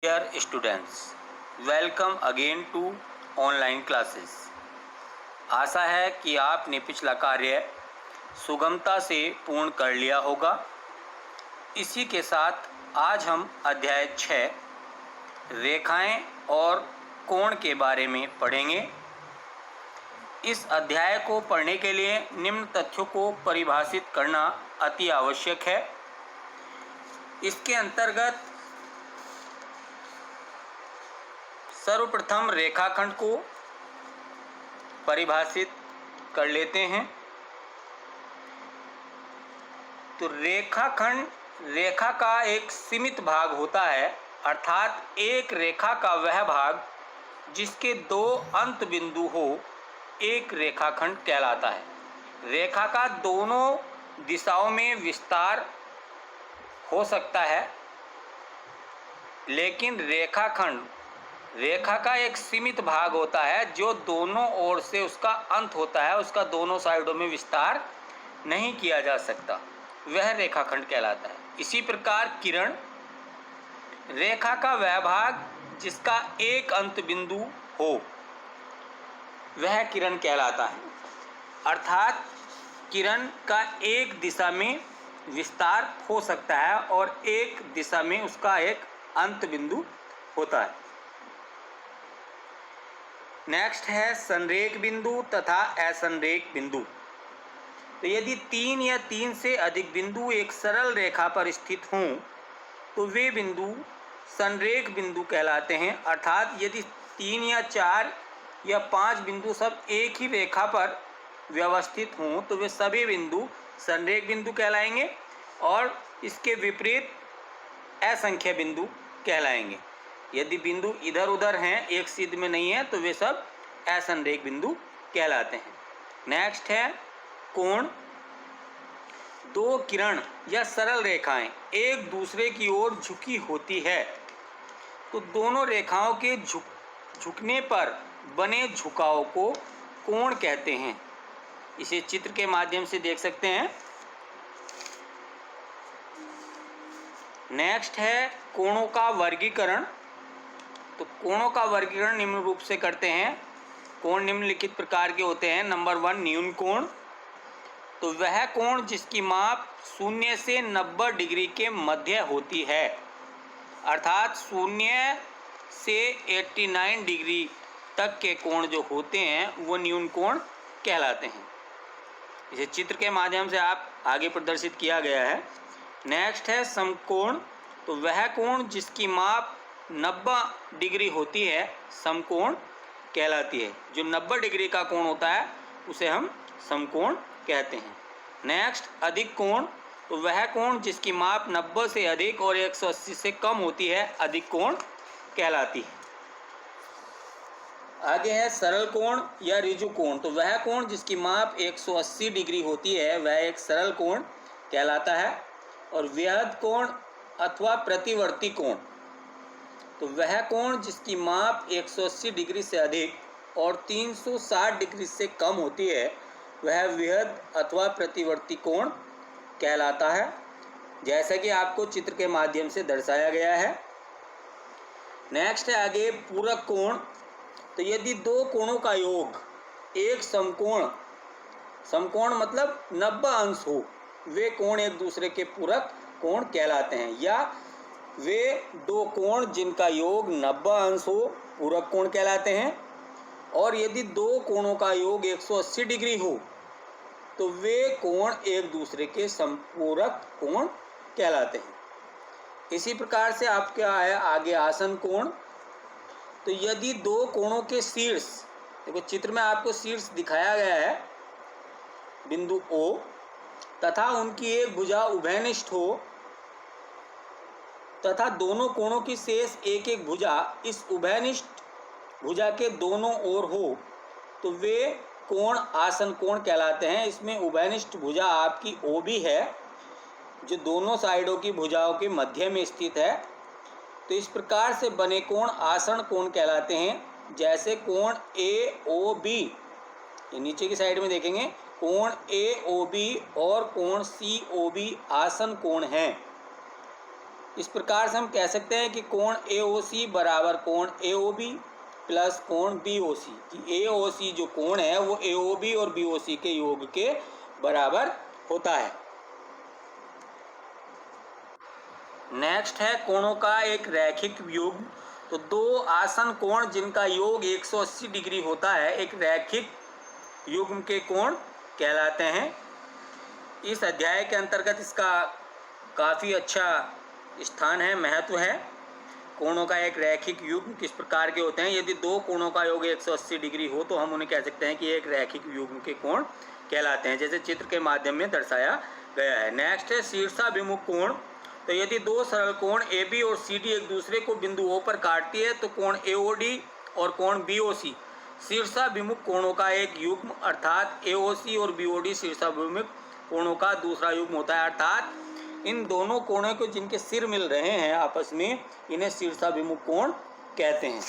Dear students, welcome again to online classes. आशा है कि आपने पिछला कार्य सुगमता से पूर्ण कर लिया होगा। इसी के साथ आज हम अध्याय 6 रेखाएं और कोण के बारे में पढ़ेंगे। इस अध्याय को पढ़ने के लिए निम्न तथ्यों को परिभाषित करना अति आवश्यक है। इसके अंतर्गत सर्वप्रथम रेखाखंड को परिभाषित कर लेते हैं। तो रेखाखंड रेखा का एक सीमित भाग होता है, अर्थात एक रेखा का वह भाग जिसके दो अंत बिंदु हो एक रेखाखंड कहलाता है। रेखा का दोनों दिशाओं में विस्तार हो सकता है, लेकिन रेखा का एक सीमित भाग होता है जो दोनों ओर से उसका अंत होता है, उसका दोनों साइडों में विस्तार नहीं किया जा सकता, वह रेखाखंड कहलाता है। इसी प्रकार किरण, रेखा का वह भाग जिसका एक अंत बिंदु हो वह किरण कहलाता है, अर्थात किरण का एक दिशा में विस्तार हो सकता है और एक दिशा में उसका एक अंत बिंदु होता है। नेक्स्ट है संरेख बिंदु तथा असंरेख बिंदु। तो यदि 3 या 3 से अधिक बिंदु एक सरल रेखा पर स्थित हों तो वे बिंदु संरेख बिंदु कहलाते हैं, अर्थात यदि 3 या 4 या 5 बिंदु सब एक ही रेखा पर व्यवस्थित हों तो वे सभी बिंदु संरेख बिंदु कहलाएंगे और इसके विपरीत असंख्य बिंदु कहलाएंगे। यदि बिंदु इधर उधर हैं, एक सीध में नहीं है, तो वे सब असंरेख बिंदु कहलाते हैं। नेक्स्ट है कोण। दो किरण या सरल रेखाएं एक दूसरे की ओर झुकी होती है तो दोनों रेखाओं के झुकने पर बने झुकाव को कोण कहते हैं। इसे चित्र के माध्यम से देख सकते हैं। नेक्स्ट है कोणों का वर्गीकरण। तो कोणों का वर्गीकरण निम्न रूप से करते हैं। कोण निम्नलिखित प्रकार के होते हैं। नंबर 1 न्यून कोण। तो वह कोण जिसकी माप 0 से 90 डिग्री के मध्य होती है, अर्थात 0 से 89 डिग्री तक के कोण जो होते हैं वो न्यून कोण कहलाते हैं। इसे चित्र के माध्यम से आप आगे प्रदर्शित किया गया है। नेक्स्ट है समकोण। तो वह कोण जिसकी माप 90 डिग्री होती है समकोण कहलाती है। जो 90 डिग्री का कोण होता है उसे हम समकोण कहते हैं। नेक्स्ट अधिक कोण। तो वह कोण जिसकी माप 90 से अधिक और 180 से कम होती है अधिक कोण कहलाती है। आगे है सरल कोण या ऋजु कोण। तो वह कोण जिसकी माप 180 डिग्री होती है वह एक सरल कोण कहलाता है। और वृहद कोण अथवा प्रतिवर्ती कोण। तो वह कोण जिसकी माप 180 डिग्री से अधिक और 360 डिग्री से कम होती है वह वृहद अथवा प्रतिवर्ती कोण कहलाता है, जैसा कि आपको चित्र के माध्यम से दर्शाया गया है। नेक्स्ट है आगे पूरक कोण। तो यदि दो कोणों का योग एक समकोण मतलब 90 अंश हो, वे कोण एक दूसरे के पूरक कोण कहलाते हैं। या वे दो कोण जिनका योग 90 अंश हो पूरक कोण कहलाते हैं। और यदि दो कोणों का योग 180 डिग्री हो तो वे कोण एक दूसरे के समपूरक कोण कहलाते हैं। इसी प्रकार से आपका है आगे आसन कोण। तो यदि दो कोणों के शीर्ष, देखो चित्र में आपको शीर्ष दिखाया गया है बिंदु O, तथा उनकी एक भुजा उभयनिष्ठ हो तथा दोनों कोणों की शेष एक एक भुजा इस उभयनिष्ठ भुजा के दोनों ओर हो तो वे कोण आसन कोण कहलाते हैं। इसमें उभयनिष्ठ भुजा आपकी OB है जो दोनों साइडों की भुजाओं के मध्य में स्थित है। तो इस प्रकार से बने कोण आसन कोण कहलाते हैं। जैसे कोण AOB, ये नीचे की साइड में देखेंगे, कोण AOB और कोण COB आसन कोण हैं। इस प्रकार से हम कह सकते हैं कि कोण AOC बराबर कोण AOB प्लस कोण BOC, कि AOC जो कोण है वो AOB और BOC के योग के बराबर होता है। नेक्स्ट है कोणों का एक रैखिक युग्म। तो दो आसन कोण जिनका योग 180 डिग्री होता है एक रैखिक युग्म के कोण कहलाते हैं। इस अध्याय के अंतर्गत इसका काफ़ी अच्छा स्थान है, महत्व है। कोणों का एक रैखिक युग्म किस प्रकार के होते हैं? यदि दो कोणों का योग 180 डिग्री हो तो हम उन्हें कह सकते हैं कि एक रैखिक युग्म के कोण कहलाते हैं, जैसे चित्र के माध्यम में दर्शाया गया है। नेक्स्ट है शीर्षाभिमुख कोण। तो यदि दो सरल कोण AB और CD एक दूसरे को बिंदु O पर काटती है तो कोण AOD और कोण BOC शीर्षाभिमुख कोणों का एक युग्म, अर्थात AOC और BOD शीर्षाभिमुख कोणों का दूसरा युग्म होता है। अर्थात इन दोनों कोणों को जिनके सिर मिल रहे हैं आपस में, इन्हें शीर्षाभिमुख कोण कहते हैं।